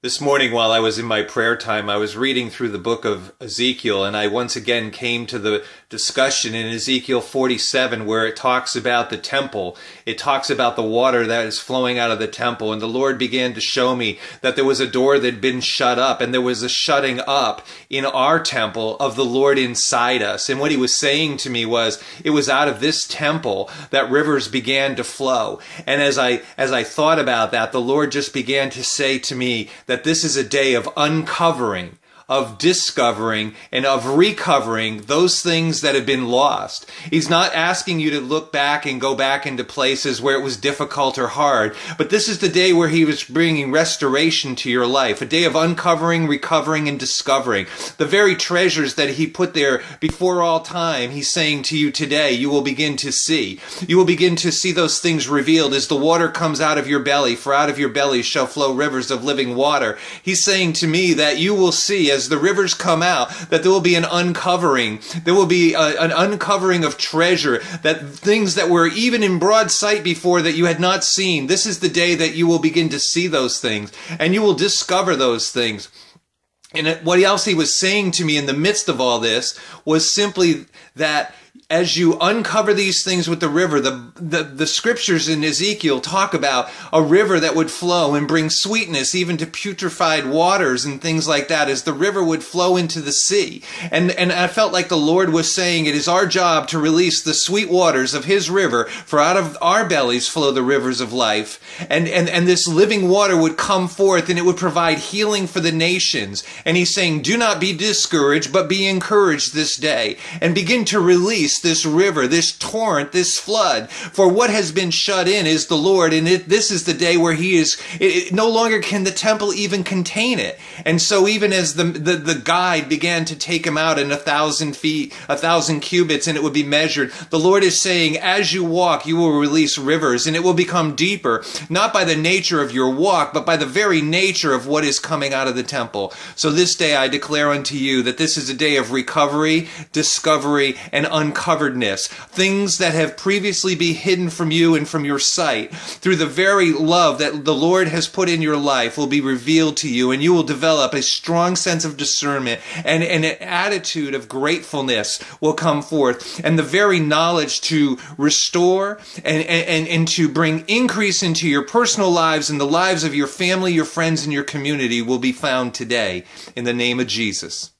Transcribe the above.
This morning, while I was in my prayer time, I was reading through the book of Ezekiel, and I once again came to the discussion in Ezekiel 47 where it talks about the temple. It talks about the water that is flowing out of the temple, and the Lord began to show me that there was a door that had been shut up, and there was a shutting up in our temple of the Lord inside us. And what he was saying to me was, it was out of this temple that rivers began to flow. And as I thought about that, the Lord just began to say to me that this is a day of uncovering, of discovering, and of recovering those things that have been lost. He's not asking you to look back and go back into places where it was difficult or hard, but this is the day where he was bringing restoration to your life, a day of uncovering, recovering, and discovering. The very treasures that he put there before all time, he's saying to you today, you will begin to see. You will begin to see those things revealed as the water comes out of your belly, for out of your belly shall flow rivers of living water. He's saying to me that you will see as the rivers come out, that there will be an uncovering. There will be an uncovering of treasure, that things that were even in broad sight before that you had not seen. This is the day that you will begin to see those things, and you will discover those things. And what else he was saying to me in the midst of all this was simply that as you uncover these things with the river, the scriptures in Ezekiel talk about a river that would flow and bring sweetness even to putrefied waters and things like that, as the river would flow into the sea. And I felt like the Lord was saying it is our job to release the sweet waters of his river, for out of our bellies flow the rivers of life. And this living water would come forth, and it would provide healing for the nations. And he's saying, do not be discouraged, but be encouraged this day, and begin to release this river, this torrent, this flood. For what has been shut in is the Lord, and this is the day where he is, no longer can the temple even contain it. And so even as the guide began to take him out in 1,000 feet, 1,000 cubits, and it would be measured, the Lord is saying, as you walk, you will release rivers, and it will become deeper, not by the nature of your walk, but by the very nature of what is coming out of the temple. So this day I declare unto you that this is a day of recovery, discovery, and uncoverness. Things that have previously been hidden from you and from your sight, through the very love that the Lord has put in your life, will be revealed to you, and you will develop a strong sense of discernment, and an attitude of gratefulness will come forth, and the very knowledge to restore and to bring increase into your personal lives and the lives of your family, your friends, and your community will be found today in the name of Jesus.